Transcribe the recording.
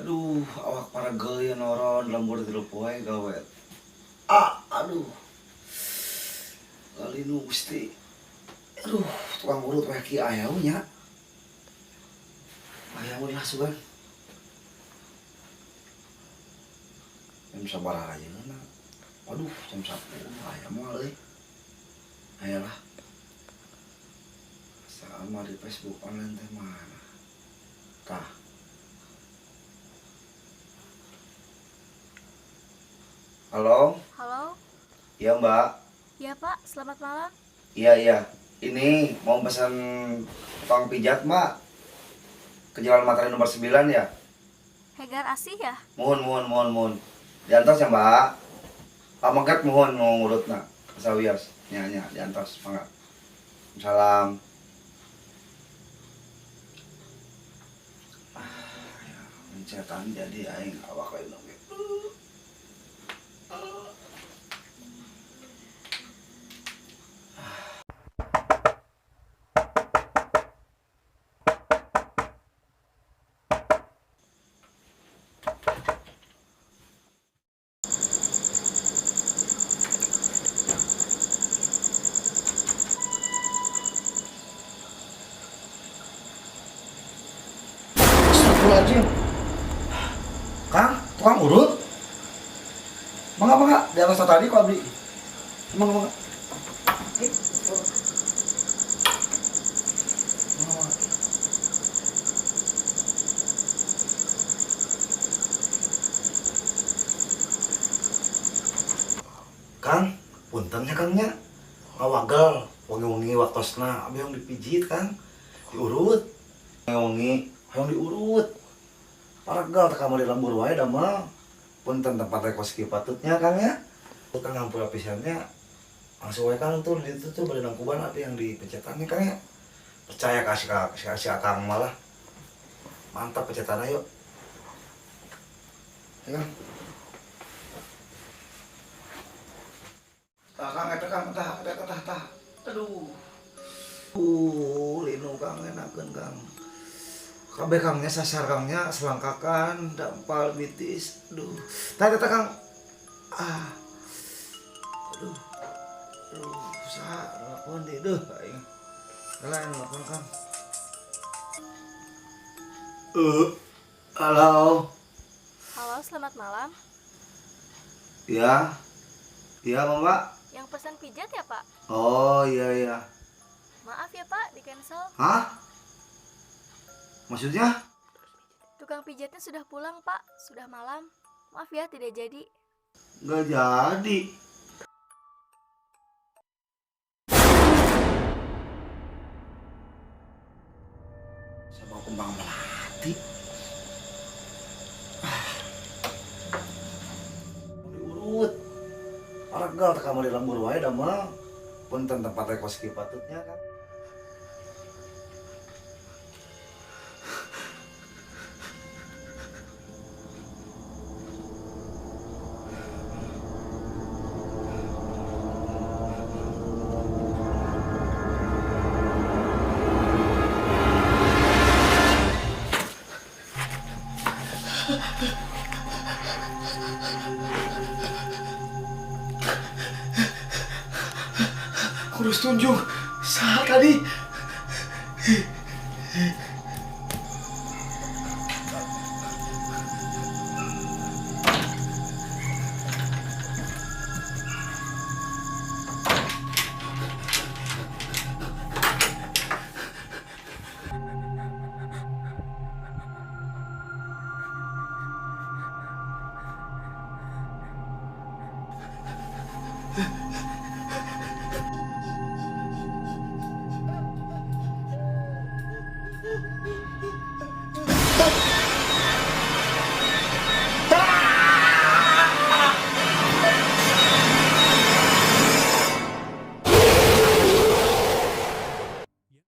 Aduh, awak para gaya noron lembur di poe gawe. Aduh. Kali nu gusti. Aduh, tukang urut wae ki aya nya. Aya ulah sugan. Jam sabaraha ayeuna? Aduh, jam 10 aya moal euy. Ayolah. Sama di Facebook online teh mana? Tah. Halo? Halo, Iya Mbak. ya Pak, selamat malam. Iya. Ini mau pesan tukang pijat Mbak. Ke Jalan Matahari nomor 9 ya? Hegar Asih ya? Mohon. Diantos ya Mbak. Pamangkat mohon mau ngurutna. Sawios. Nya diantos mangga. Salam. Ya, pencetan jadi aing awak lain oge. Astagfirullahaladzim. Kang, tukang urut? Mangga, di atas tadi kok abdi. Mangga. Kang, puntennya Kangnya. Ngawagel, wangi-wangi waktosna, abi yang dipijit Kang. Diurut. Wangi, yang diurut. Paragal teh kamari lembur wae da mah. Punten tempat rekos kieu patutnya Kang ya. Tukang ngampura pisannya. Langsung wae Kang tuh itu tuh bade nangkuban ada yang dipencetannya Kang ya. Percaya kasih Akang malah. Mantap pencetanna yuk. Ya Kang. Tah. Aduh. Linu Kang enakeun Kang. Kabeh Kangnya sasar Kangnya selangkakan, dampal bitis. Aduh. Tah Kang. Aduh. Usaha nelpon deui deuh aing. Lain nelpon Kang. Halo. Halo, selamat malam. Iya, Mbak. Yang pesan pijat ya Pak? Oh iya. Maaf ya Pak, di cancel. Hah? Maksudnya? Tukang pijatnya sudah pulang Pak, sudah malam. Maaf ya, tidak jadi. Nggak jadi. Sama kembang melati. Diurut. Paragal teh kamari lembur wae da mah. Punten tempat rekos kieu patutnya kan. Kurus tunjung saat tadi.